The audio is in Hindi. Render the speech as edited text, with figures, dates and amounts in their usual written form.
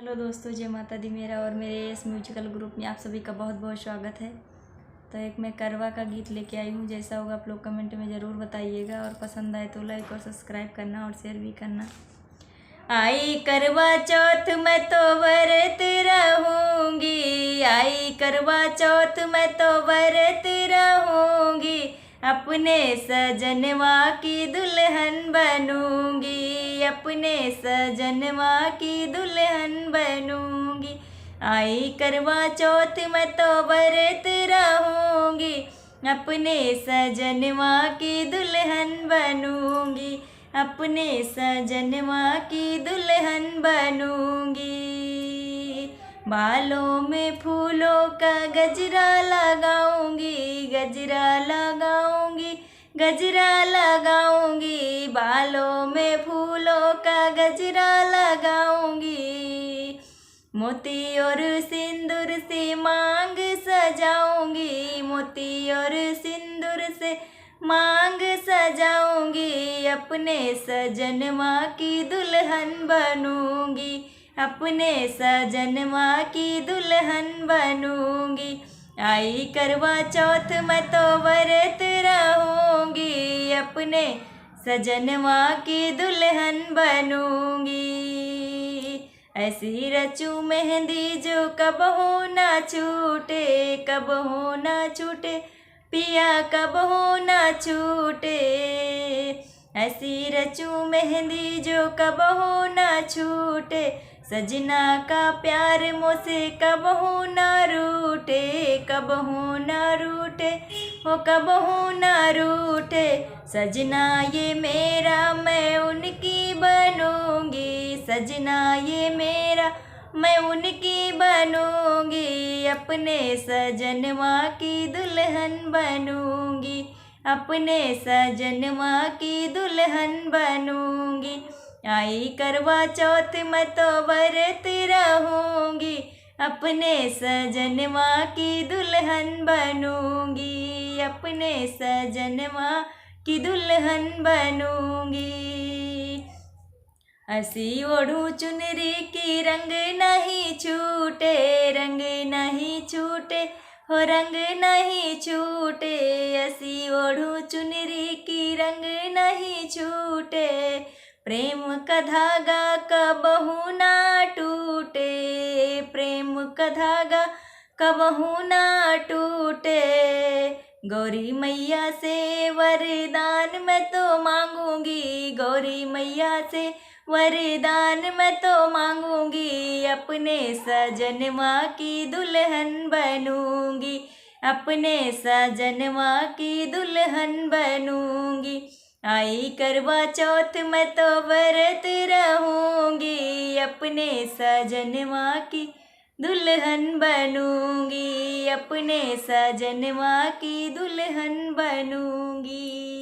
हेलो दोस्तों, जय माता दी। मेरा और मेरे इस म्यूजिकल ग्रुप में आप सभी का बहुत बहुत स्वागत है। तो एक मैं करवा का गीत लेके आई हूँ। जैसा होगा आप लोग कमेंट में ज़रूर बताइएगा, और पसंद आए तो लाइक और सब्सक्राइब करना और शेयर भी करना। आई करवा चौथ मैं तो व्रत रहूँगी, आई करवा चौथ मैं तो व्रत रहूँगी, अपने सजनवा की दुल्हन बनूंगी, अपने सजनवा की दुल्हन बनूंगी। आई करवा चौथ मैं तो व्रत रहूंगी, अपने सजनवा की दुल्हन बनूंगी, अपने सजनवा की दुल्हन बनूंगी। बालों में फूलों का गजरा लगाऊंगी, गजरा लगाऊंगी, गजरा लगाऊंगी, बालों में फूलों का गजरा लगाऊंगी। मोती और सिंदूर से मांग सजाऊंगी, मोती और सिंदूर से मांग सजाऊंगी, अपने सजनवा की दुल्हन बनूंगी, अपने सजनवा की दुल्हन बनूंगी। आई करवा चौथ मैं तो व्रत रहूंगी, अपने सजनवा की दुल्हन बनूंगी। ऐसी रचूं मेहंदी जो कब हो ना छूटे, कब हो ना छूटे, पिया कब हो ना छूटे। ऐसी रचूं मेहंदी जो कब हो ना छूटे, सजना का प्यार मुझसे कब हो ना रूठे, कब हो ना रूठे, हो कब हो ना रूठे। सजना ये मेरा मैं उनकी बनूंगी, सजना ये मेरा मैं उनकी बनूंगी, अपने सजनवा की दुल्हन बनूंगी, अपने सजनवा की दुल्हन बनूंगी। आई करवा चौथ मैं तो व्रत रहूंगी, अपने सजनवा की दुल्हन बनूंगी, अपने सजनवा की दुल्हन बनूंगी। ऐसी ओढ़ू चुनरी की रंग नहीं छूटे, रंग नहीं छूटे, हो रंग नहीं छूटे। ऐसी ओढ़ू चुनरी की रंग नहीं छूटे, प्रेम का धागा कबहू ना टूटे, प्रेम का धागा कबहू ना टूटे। गौरी मैया से वरदान मैं तो मांगूंगी, गौरी मैया से वरदान मैं तो मांगूंगी, अपने सजनवा की दुल्हन बनूंगी, अपने सजनवा की दुल्हन बनूंगी। आई करवा चौथ मैं तो व्रत रहूंगी, अपने सजनवा की दुल्हन बनूंगी, अपने सजनवा की दुल्हन बनूंगी।